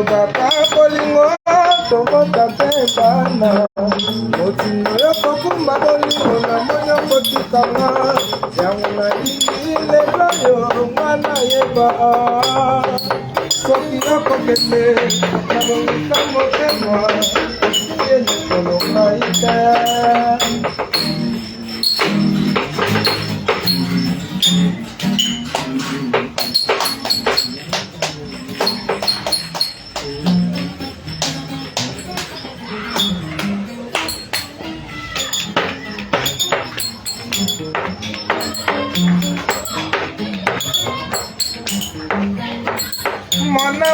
Papa bolingo tokota pepana motino yoko kumba bolingo na moyo kotikanga yango na lingi lelo yo mwana yeba soki nakokende na bongisa motema okiye likolo ngai te. Mana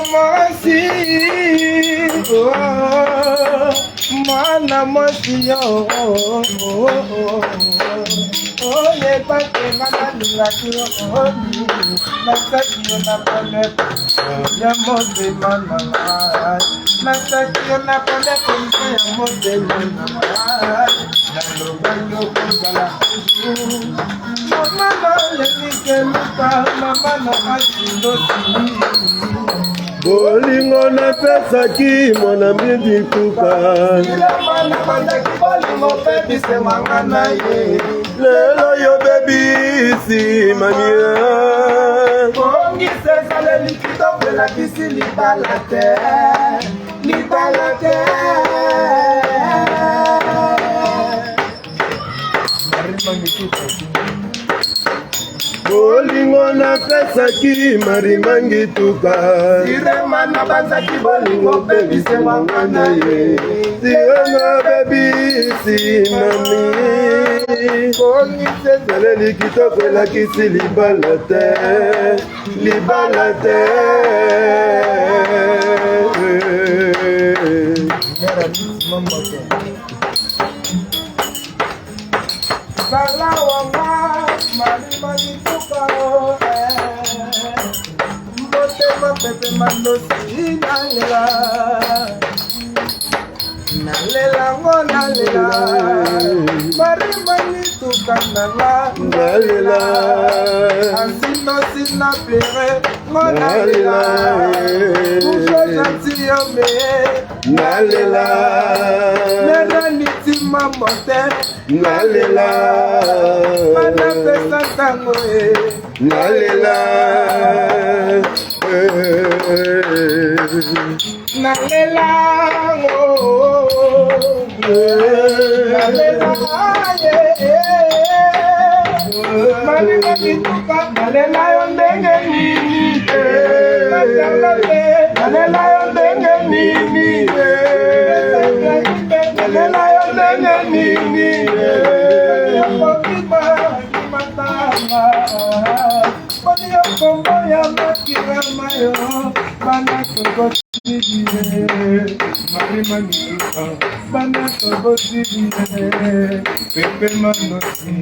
mosi yo oye pate mana nilakiro nasakio na pole ya mode mana nasakio na pole ya mode mana nalobango kuzala mama no yenike lupa mama no asindosi bolingo na pesa ki mona midi kuka lelo yo baby si mania kongi sesa le likito pela kisi libalate bolingo na pesa ki marimangi tuka sirema na banzaki bolingo baby se mangana ye sirema baby si mami kongi sesa le likito pela kisi libalate pepe mando si nalela marimani tukandala nalela asino sina plere nalela uso gentilhomme nalela nena nitima mote nalela mana pesa tango nalela nalela nalela yo ndenge nini nalela yo ndenge nini nalela yo ndenge nini okima matanga koni yo kombo ya makirama yo bana tokotibie marimanituka bana tokotibie pepe manosi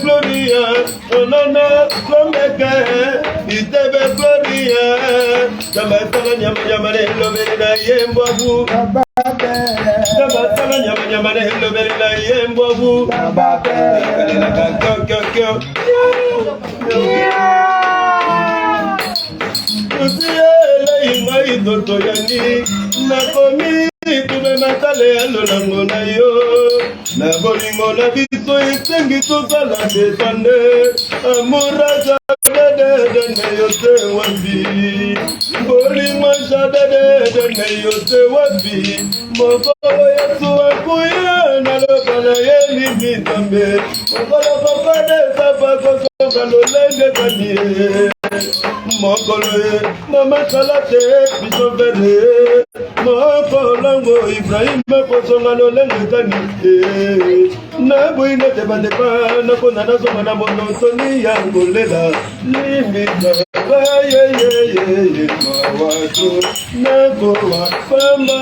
Gloria, onana, klomeke, itebe Gloria, tamatala nyama hello berina yembobu, tamatala nyama hello berina yembobu, kalina kakyo, tusiele ingai doto yani, nakomi tume matale alo nango na yo, na bolingo na biso isengi tozala desande, amuraja dede yo se wapi, bolingo dede yo se wapi, mokolo yesu akuya na lokana yeli mitambe, mokolo kokade sapako sokalo lenge kanie, mokolo ye mama salate biso vene, mokolongo Ibrahim posonga lolenge kanie, na boine te bandepa na kona na zonga na monotoni ya ngolela limita ye mawazo na goa fama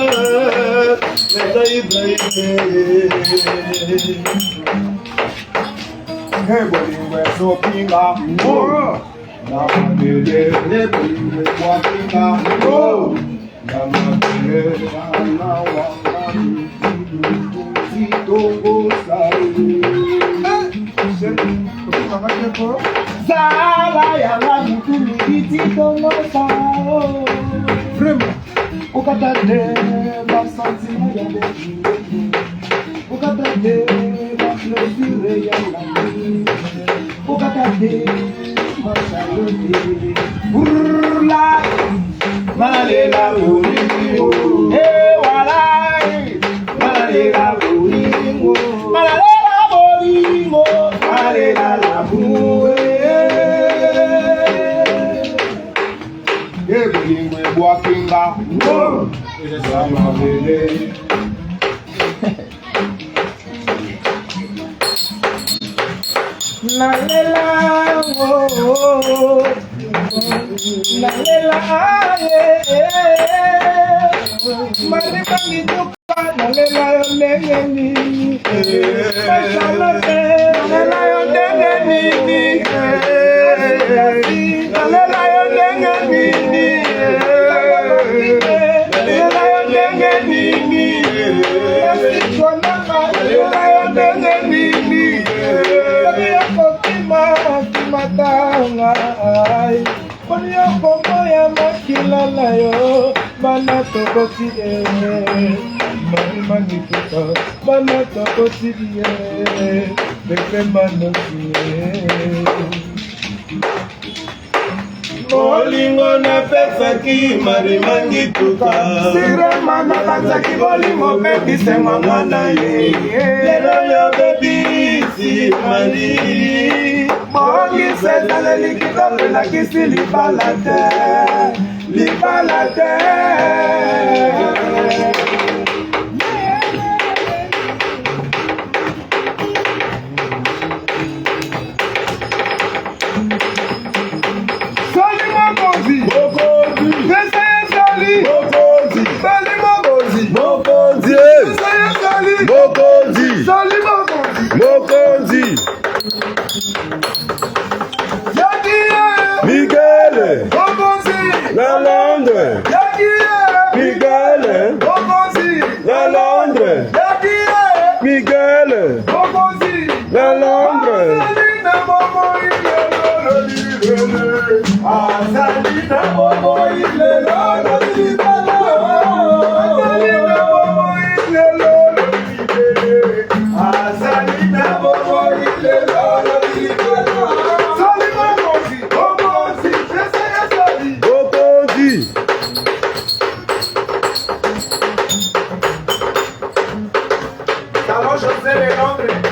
Hebolingwe sopinga na mabele hebolingwe kwapinga na mabele na wangani zitongo sai Zala ya la mutumi zitongo sao Vraiment Ukatade basantima ya lejiwe Ukatade basantima ya lejiwe Ukatade basantima Urla Malela uringo walai Malela uringo Malela uringo Malela labue Ebulingwe bwakinga Samabele Nalela Nalela Maribangi tuka Nalela yondengeni Nalela yondengeni Nalela yondengeni Nalela yondengeni Nalela yondengeni Matanga ai Konya komo ya makila na yo Mana tokosi Mani tuka Mana tokosi Bebe manosi Bolingo na pesa ki marimangi tuka Sire mana kanzaki bolingo baby se mangana ye Lelo yo baby si mani Mongi sesa le likito la kisi libalate Libalate Soli Mokozi Mokozi Sesa Soli Mokozi Soli Mokozi Mokozi Sesa Soli Mokozi Soli Mokozi Mokozi Miguel Mokozi La Londres Miguel Mokozi La Londres Miguel Mokozi La Londres Azalina Momo ile lolo libele Azalina Momo ile lolo libele Azalina Momo ile lolo libele Soli Mokozi Mokozi Sesa ya Soli Mokozi Salon José de Londres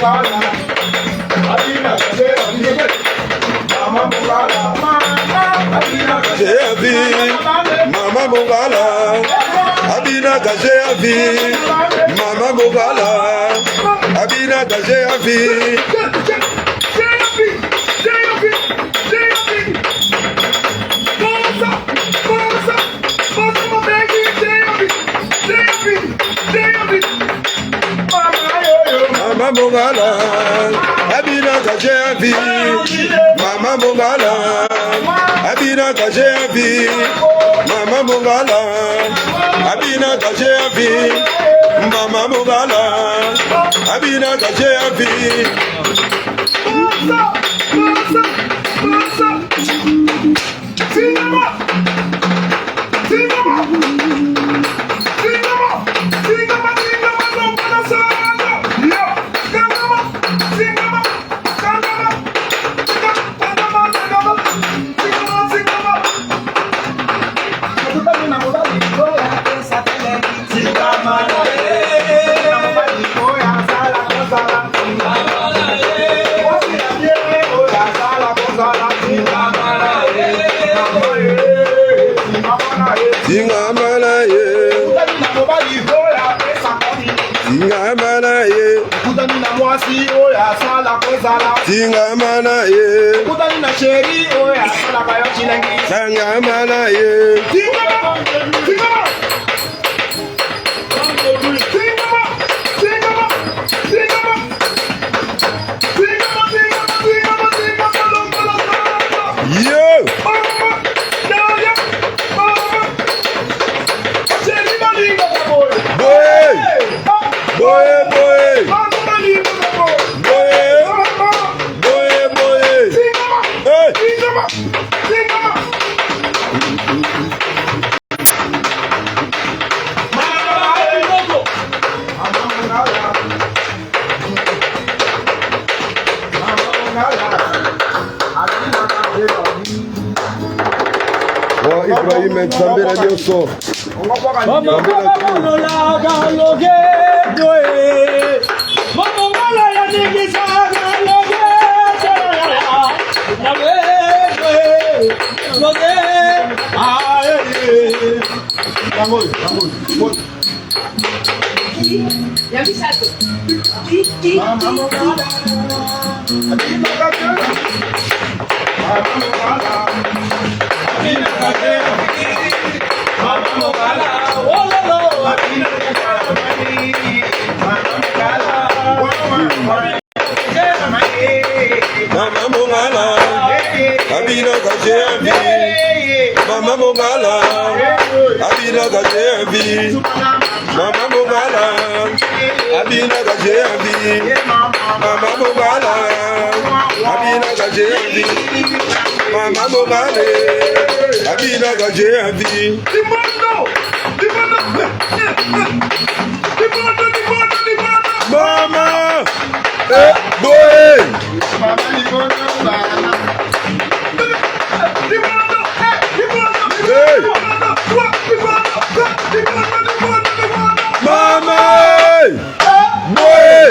Mama Mogala, Abina Kajeavi, Mama Mogala, Abina Kajeavi. Mama Mogala, Abina Kajeavi, Mama Mogala, Abina Kajeavi, Mama Mogala, Abina Kajeavi, Mama Mogala, Abina Kajeavi. Tingamana ye, kutani na sheri oya, sala bayo chilengi. Tingamana ye, tingama, tingama, tingama, tingama, tingama, tingama, tingama, tingama, yo. Boy, boy. Ibrahim Nsambela Dioso. Abina Kajeavi, Mama Mogala, Abina Kajeavi, Mama Mogala, Abina Kajeavi, Mama Mogala, Abina Kajeavi, Mama Mogala, Abina Kajeavi. Mama, boy. Hey. Mama, boy.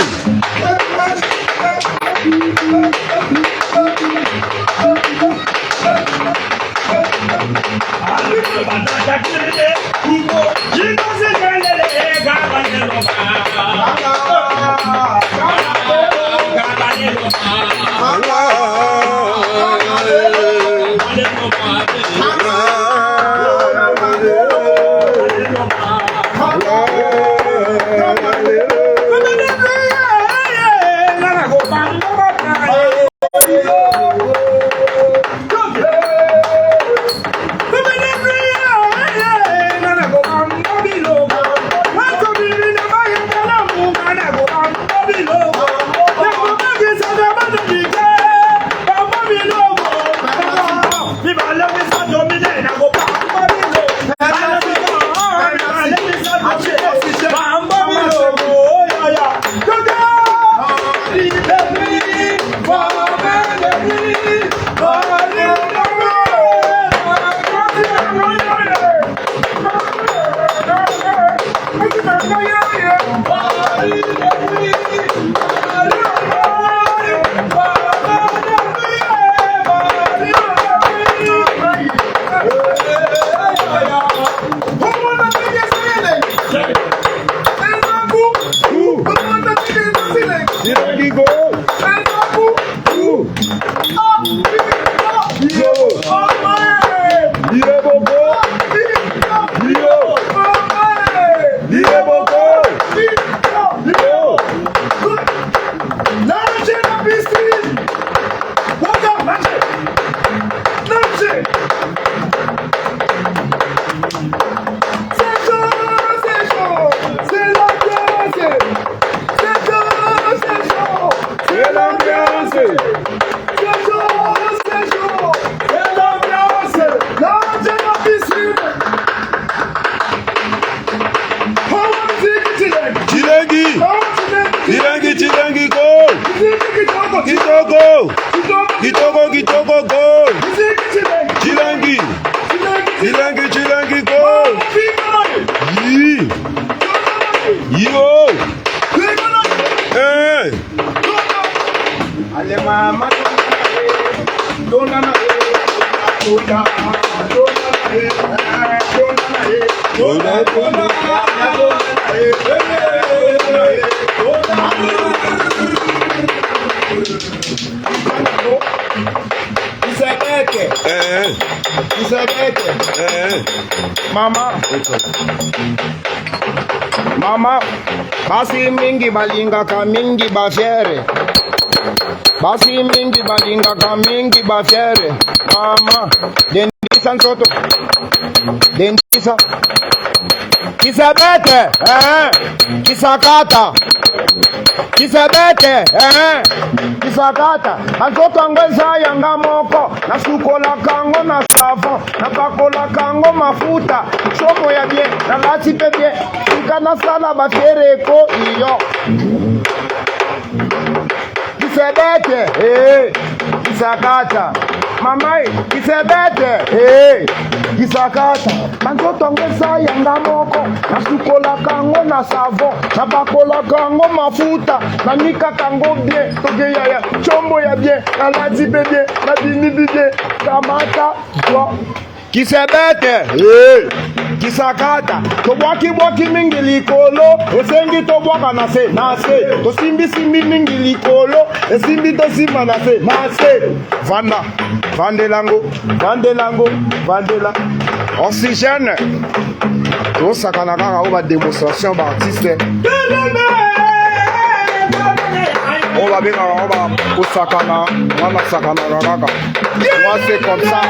Kitoko, go. Chilangi, go. Yo. Hey. Ale mama dona na Mama, basi mingi balinga ka mingi bafiere. Basi mingi balinga ka mingi bafiere. Mama, dendisa nsoto. Dendisa. Kisabete, kisakata. Kisabete, kisakata. Ansoto ngweza yanga moko. Nasukola kango na savon. Napakola kango mafuta. Chomo ya bien, na lati pe bien. Kana sala bafiere ko iyo. Kisebete, kisakata. Mamai, kisebete, kisakata. Manzoto ngesa yanga moko. Nasukola kango na savon. Napakola kango mafuta. Nanika kango bien. Toge yaya, chombo ya bien. Nalati pe bien, nadini bien. Kamata, jo. Kisebete, kisakata. Tobwaki mingi likolo. Esengi tobwaka nase. To simbi mingi likolo. Esimbi to simba nase. Vanda. Vandela. Oxygène. To sakana kaka oba démonstration ba artiste. Oba benga oba osakana. Wana sakana kaka. Moi c'est comme ça.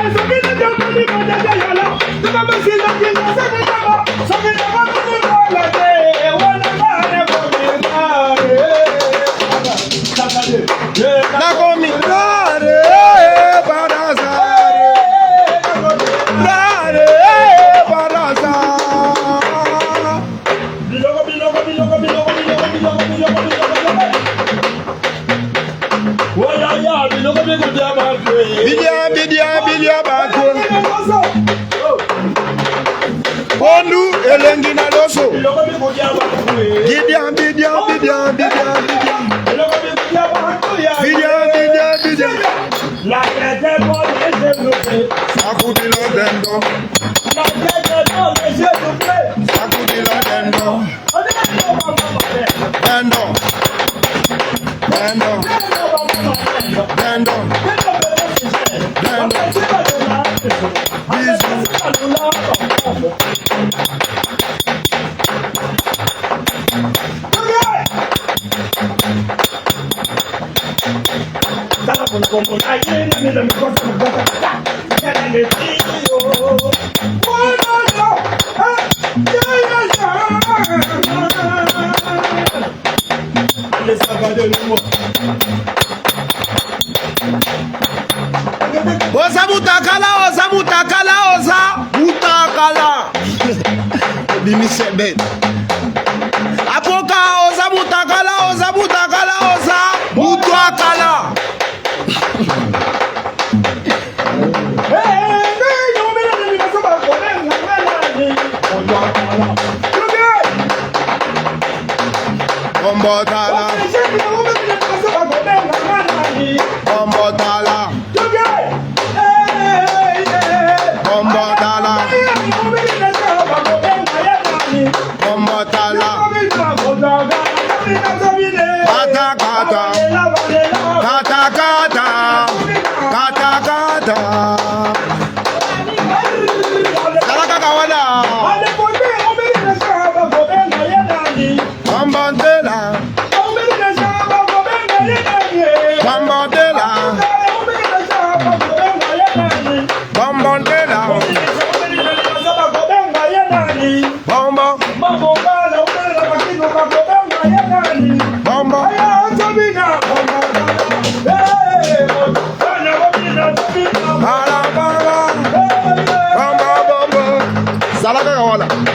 Bidia bato. Bondu elengi na loso. Bidia. La tête pour les yeux. Akudilo dendo. La tête pour les yeux. Akudilo dendo. Oza Bimisebe. Apoka oza butakala oza butakala. Ombotala.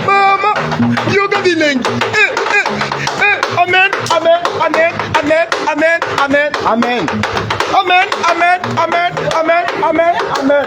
Mama, yoga bilengi. Amen, amen, amen, amen, amen, amen, amen. Amen, amen, amen, amen, amen, amen.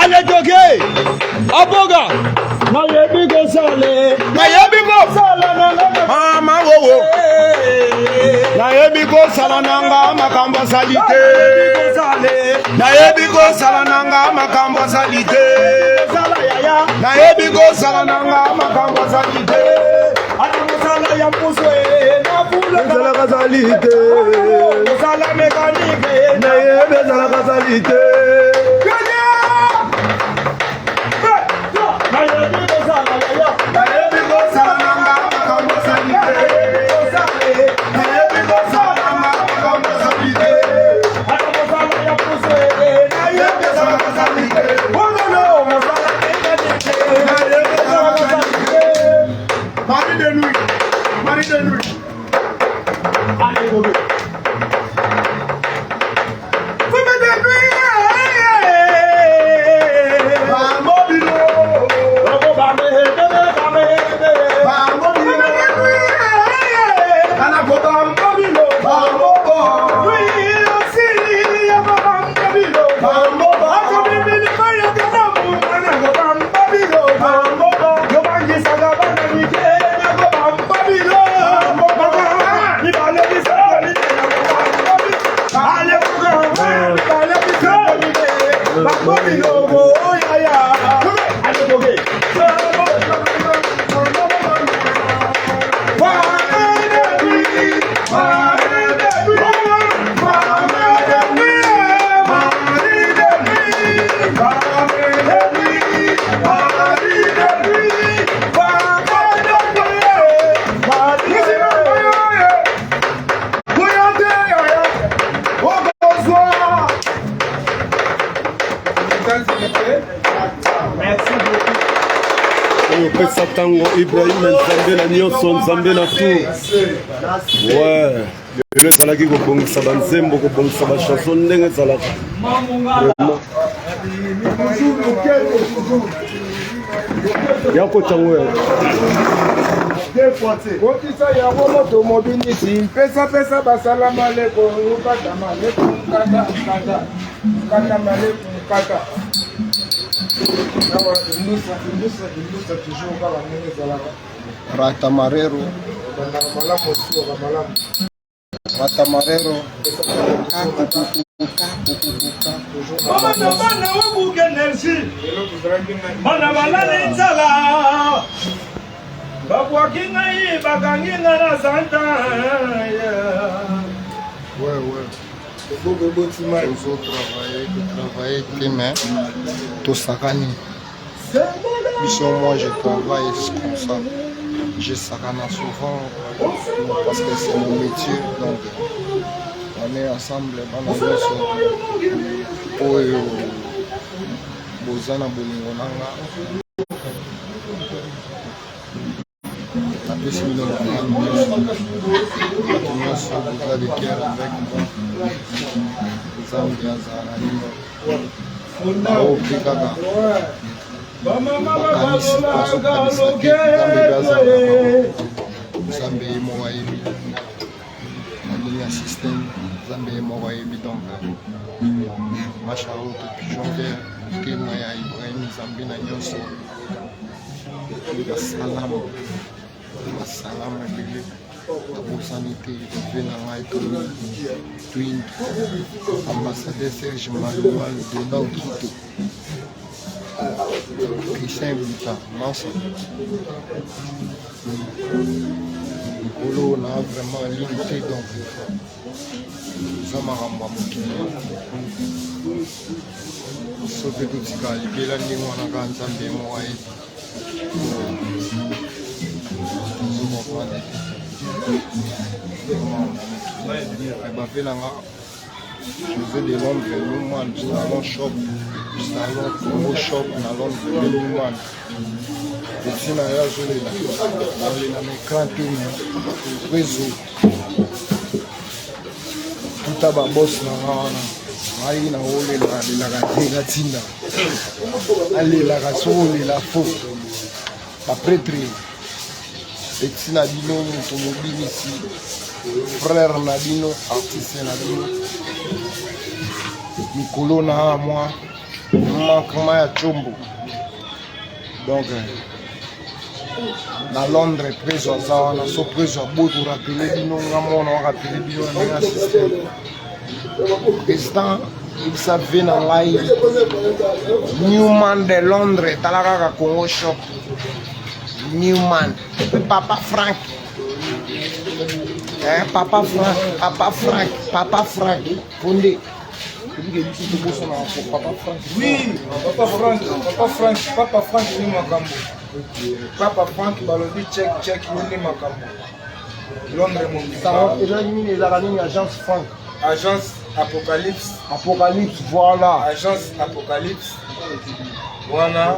Allez, Dogué! Aboga! Na yebi go sale! Na yebi go sale! Mama wowo! Na yebi go sala nanga makamba salite! Na yebi go sala nanga makamba salite! Na yebi go sala nanga makamba salite! Ati sala ya puswe na pula sala kasalite! Sala mekanike na yebi sala kasalite! Tango Ibrahim Nzambe na nyonso Nzambe na tout. Ouais. Le zalaki ko bongisa banzembo ko bongisa ba chanson ndenge zalaka. Vraiment. Yako changu ya. Kotisa yango moto mobinisi pesa basalama leko kata maleko kata maleko kata. Nawa indusa toujours kala mwenye zalaka. Ratamarero. Malamu sio malamu. Ratamarero. Bana wabuke nersi. Bana balale tsala. Babwakinga yi bakanginga na santa. Ouais. Toujours travailler tes mains. Tout sakani. Moi je travaille comme ça. Je sakana souvent parce que c'est mon métier. Donc on est ensemble dans la maison. Oyo bozana bolingo nanga. Napesi bino nyonso boza de cœur avec moi. Nzambe azala nino baopi kaka bakanisi bazokanisa te Nzambe azala Nzambe ye moko ayebi nalingi ya système Nzambe ye moko ayebi donc masharo pigeon vert tema ya Ibrahim Nzambe na nyonso basalamu ebele abosani te ve na ngai twin ambassadeur Serge Maloual de Nord Quito Christian Buta Mansa Nikolo na vraiment limité donc eza makambo ya mokili soki totika libela ndenge wana kaka Nzambe moko ayebi je vais de Londres, Newman, salon shop, salon Congo shop, na Londres, Newman. Et si na ya zone là, on est dans écran tout réseau. Tout à bas boss na wana. Ai na ole la la tinda. Allez la rasole la faux. Pas prêtre. Et si na bino moto mobile ici. Frère Nadino, artiste Nadino, Nikolo na moi, manquement ya chombo. Donc, na Londres, préso azawana, so préso aboto rappeler bino, ngamona rappeler bino na système. Président, il savait na ngai Newman de Londres, talaka Congo shop. Newman, Papa Frank. Papa Frank, Pondé. Oui, Papa Frank, ni makambo. Papa Frank, balobi check, ni makambo. Londres mon Ça va, les agence Frank. Agence Apocalypse, voilà. Agence Apocalypse. Wana,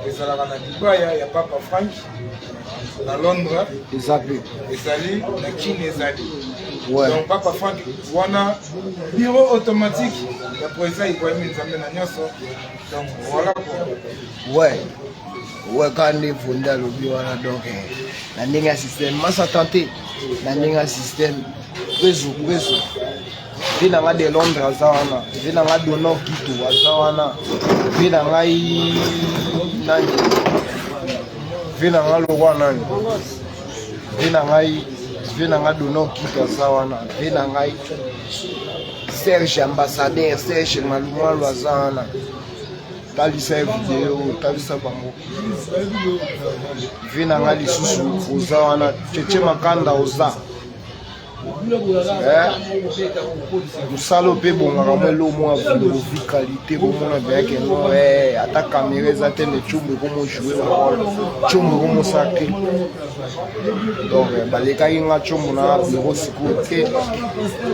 ezalaka na Dubaï ya Papa Frank. Na Londres, ezali na Kine ezali. Ouais. Donc Papa Frank wana bureau automatique ya président Ibrahim Nzambe na nyonso. Donc voilà quoi. Ouais, quand on est fondé à l'objet, donc la ligne système, moi ça tenté, la ligne système, réseau. Vina de Londres azawana, vina de Nord Quito azawana, vina nani, vina lowa nani, vina de Nord Quito azawana, vina Serge ambassadeur, Serge Maloual azawana. Talisa vidéo, talisa bango. Vina ngali susu oza wana cheche makanda oza. Musalo pe bonga kamelo mwa vidéo vi qualité bomona bien que non ata caméra ezate ne chumbe komo jouer na chumbe komo saki. Donc baleka inga chumbe na bureau sécurité.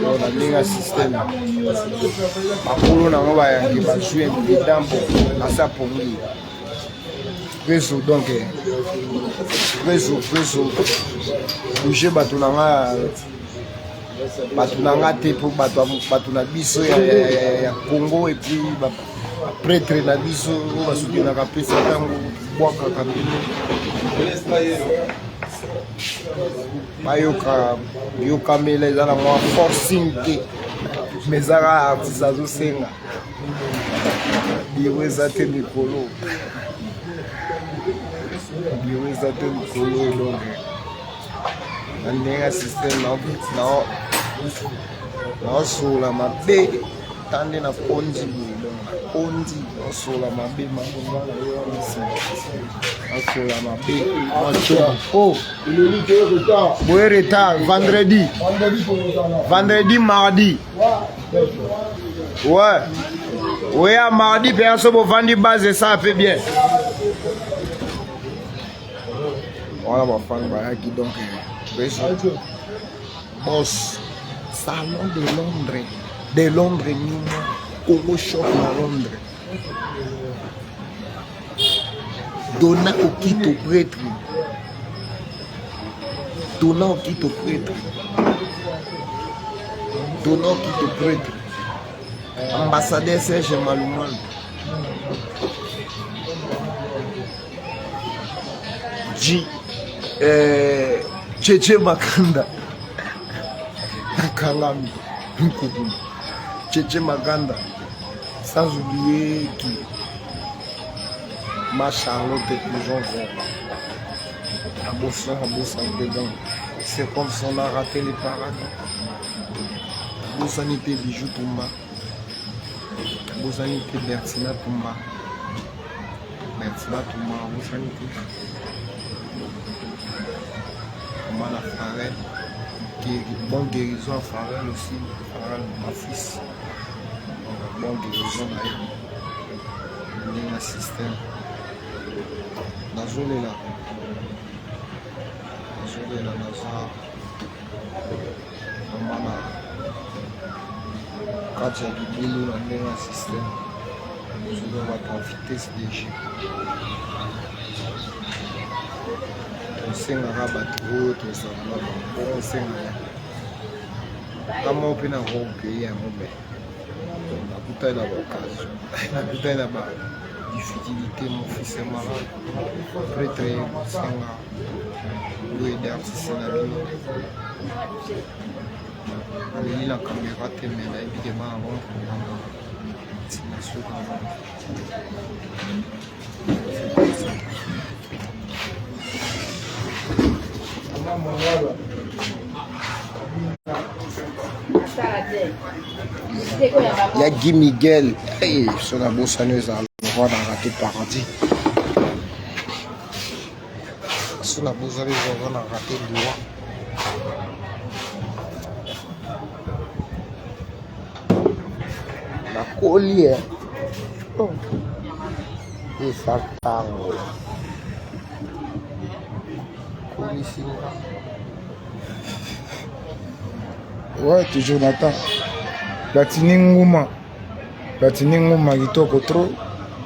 On a linga système. Makolo na ngaba ya ki ba jouer bidambo asa pongi. Réseau donc réseau bouger batunanga te pour batuna biso ya Congo et puis prêtre na biso basukina ka pesa tango babwakaka bino bayokamela eza na mwa forcing te me ezaka artiste azosenga biro eza te mikolo donc na ndenge ya systeme naosola mabe tande na kondi kondi naosola mabe makonga na yo naosola mabe boye retard vendredi mardi ouais oui à mardi personne bovandi base ça fait bien voilà ma femme bayaki donc boss salon de Londres nyuma Congo shop na Londres donna okito prêtre ambassadeur Serge Malumal Cheche Makanda Kalami Cheche Maganda, sans oublier qui ma Charlotte et Pigeon à Bossan dedans. C'est comme si on a raté les parades. Bossanité Bijou Toumba, Bossanité Bertina Toumba, Bossanité Mana Farel. Bonne guérison à Farel aussi, Farel mon fils. Bonne guérison à elle. On a système. Dans zone là. Quand il y a du boulot, on a un système. Je dois profiter de l'Égypte. Osenga bato tosala osenga kama opena rompe ya ngombe nakutai na occasion nakutai na ba difficulté mon fils est malade prêtre osenga loaider artiste na bino aleli na caméra te me nayebi ke bana rompe tinasuka il y a Guy Miguel sur la bossaneuse à l'endroit dans raté paradis sur la bossaneuse on va raté le droit la collière et ça tango ouais, toujours Nathan. Platini Nguma kitoko trop.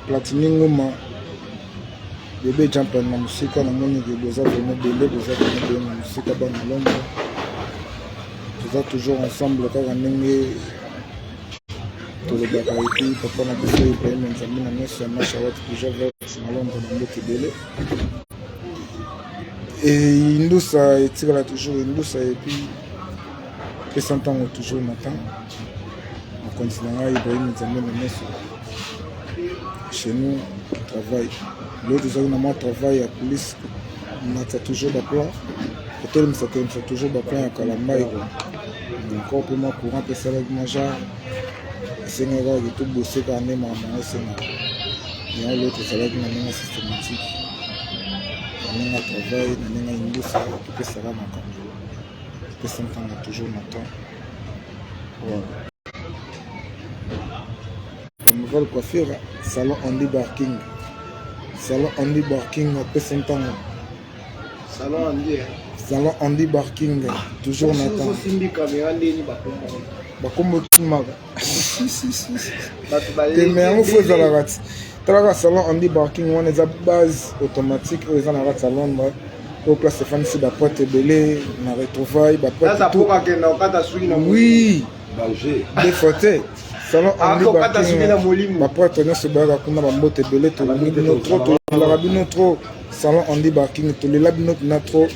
Platini Nguma. Bébé champion na musika na moni que boza vraiment belé boza vraiment na musika ba na Londres. Nous sommes toujours ensemble kaka ndenge tolobaka epi papa na biso Ibrahim Nzambe na nyonso ya Mashawat déjà vers na Londres na mboka ebele. Et Indusa etikala toujours Indusa et puis et s'entend toujours matin on continuera Ibrahim Nzambe na nyonso chez nous on travaille l'autre jour on a travail à police on a toujours des plans et tout le monde s'attend toujours des plans à Kalamaï encore pour moi courant que ça avec Maja c'est un gars qui tout bossé quand même à maman c'est il y a l'autre ça avec manière systématique on a travail on a une douce qui peut ça va encore que ça on a toujours maintenant la nouvelle coiffure salon Andy Barking peut s'entendre salon Andy Barking toujours Nathan bakombo tumaka mais on faut ça la rate travail salon Andy Barking on est à base automatique aux en arrêt salon moi au place Stéphane si ba porte belé na retrouvaille ba porte tout oui danger des photos salon Andy Barking baprêtre nyonso bayaka kuna bambote ebele tolingi bino trop tolelaka bino trop salon Andy Barking tolela bino mpena trop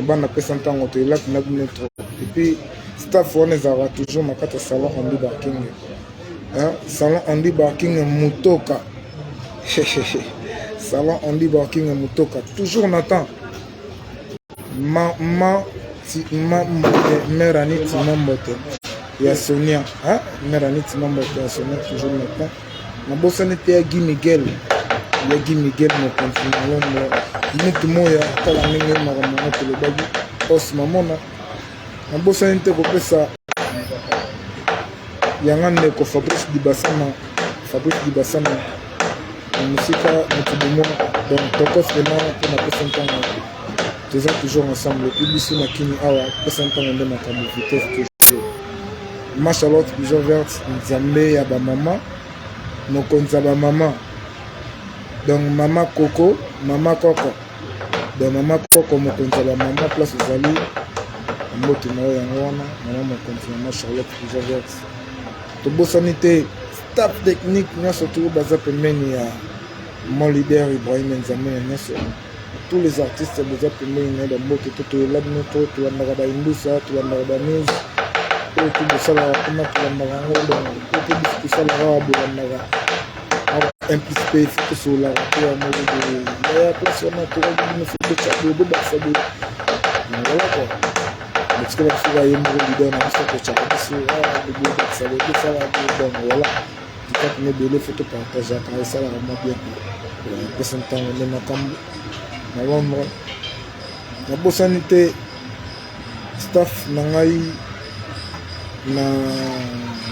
bana pesa ntango tolela mpena bino trop epuis staff wana ezalaka toujours na kati ya salon Andy Barking salon Andy Barking motoka salon Andy Barking motoka toujours na temps mère Annie Timambote ya Sonia mère Annie Timambote ya Sonia toujours na temps nabosani te ya Guy Miguel mokonzi malongo mutu moya tala ndenge makambo ngo tolobaki os mamona nabosani te kopesa yanga ndeko Fabrice Dibasana na musika motu bomona donc tokos vraiment mpo napesa ntango toza toujours ensemble epuis biso na kini awa pesa ntango nde makambo vitesse toujours ma Charlotte Pigeon Verte nzambe ya bamama mokonzi ya bamama donc mama Koko donc mama Koko mokonzi ya bamama place ezali mbote na oyo yango wana mama mokonzi mama Charlotte Pigeon Verte tobosani te staff technique nyonso toko baza pembeni ya mon leader Ibrahim Nzambe na nyonso tous les artistes baza pembeni na bambote to toyela bino to tolandaka baimbusa tolandaka bamise oyo tobosalaka kuna tolandaka yango donc oyo tobiso tosalaka awa bolandaka implice pe tosolaka te ya moko ya place wana tokaki bino fotoca bobakisa boye voilà quoi parce que la fille est une leader na biso tocaka biso bobakisa boye tosala donc voilà dikati ne bele foto partageaka esalaka mwa bien pesa ntango nde makambo na londres nabosani te staff na ngai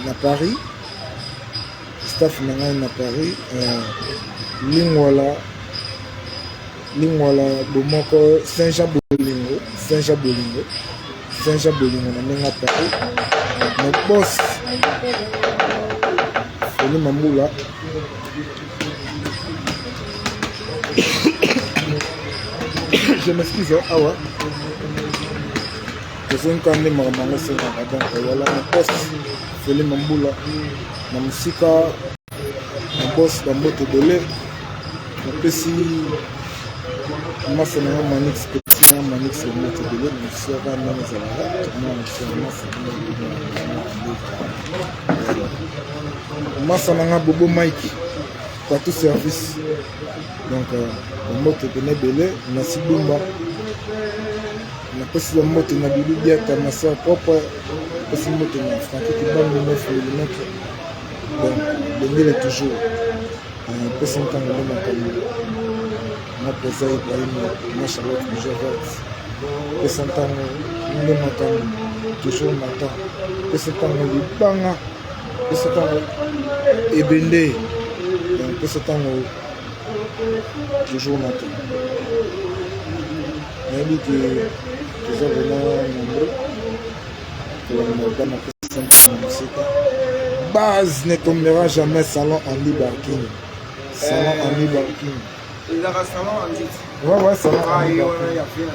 na Paris staff na ngai na Paris lingwala bomoko Saint-Jean Bolingo na ndenge Paris mon boss Feli Mambula je m'excuse awa tozonkande makambo sengaka donc voilà mon boss Feli Mambula na musika na boss bambote ebele napesi masa na nga manix pesi na manix bambote ebele na musika ndenge ezalaka masa na nga bobo Mike partout service donc bambote pene ebele na Sidumba napesi bambote na Bibi Biata masa propre napesi mbote na Franki Kibangu 9 mm donc bendele toujours pesi ntango nde makambo na presa Ibrahim na Charlotte Pigeon Verte pesa ntango nde makambo toujours na temps pesa ntango libanga pesa ntango ebende pesa ntango toujours na temps nayebi ke toza vraiment nombreux tolanda pesa ntango mosika base ne tombera jamais salon Andy Barking salon Andy Barking ouais salon Andy Barking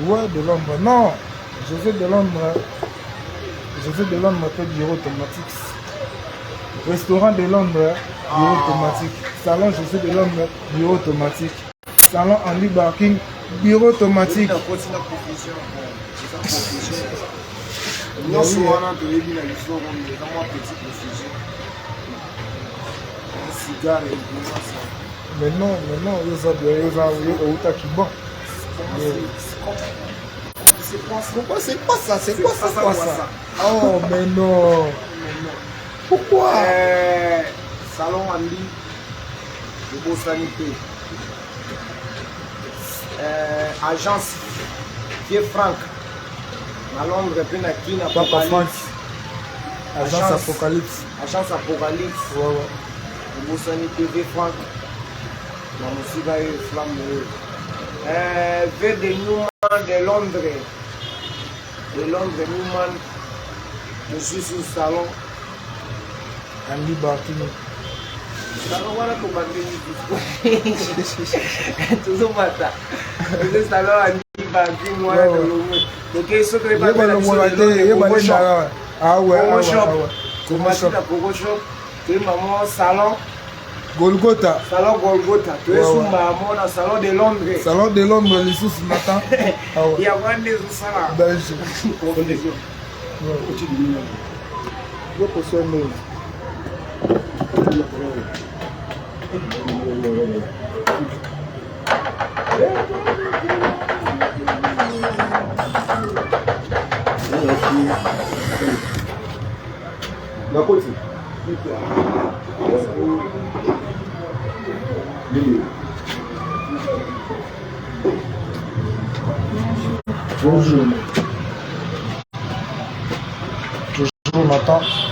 ouais de l'ombre non José de l'ombre te bureau automatique restaurant de l'ombre bureau automatique salon José de l'ombre bureau automatique salon Andy Barking bureau automatique nyonso wana toyebi na biso eza mwa petit confusion cigare mais non eutaki bon c'est quoi ça oh mais non pourquoi salon Andy ebosani te agence Pierre Franck à Londres puis na Kina Papa France agence Apocalypse ouais Bosani TV Franck na musiba et flamme V de Newman de Londres Newman je suis sur salon Andy Barking salon wana ko bandeni toujours mata le salon Andy Barking wana de l'eau. Donc, ce que les ah ouais, tomati na Coco Shop toyemba mo salon Golgotha. salon Golgotha toyesumba mo na salon de Londres Salon de Londres lisusu nata. yango nde ezosala Belgique. yokosondeli Nakoti. Toujours Nathan.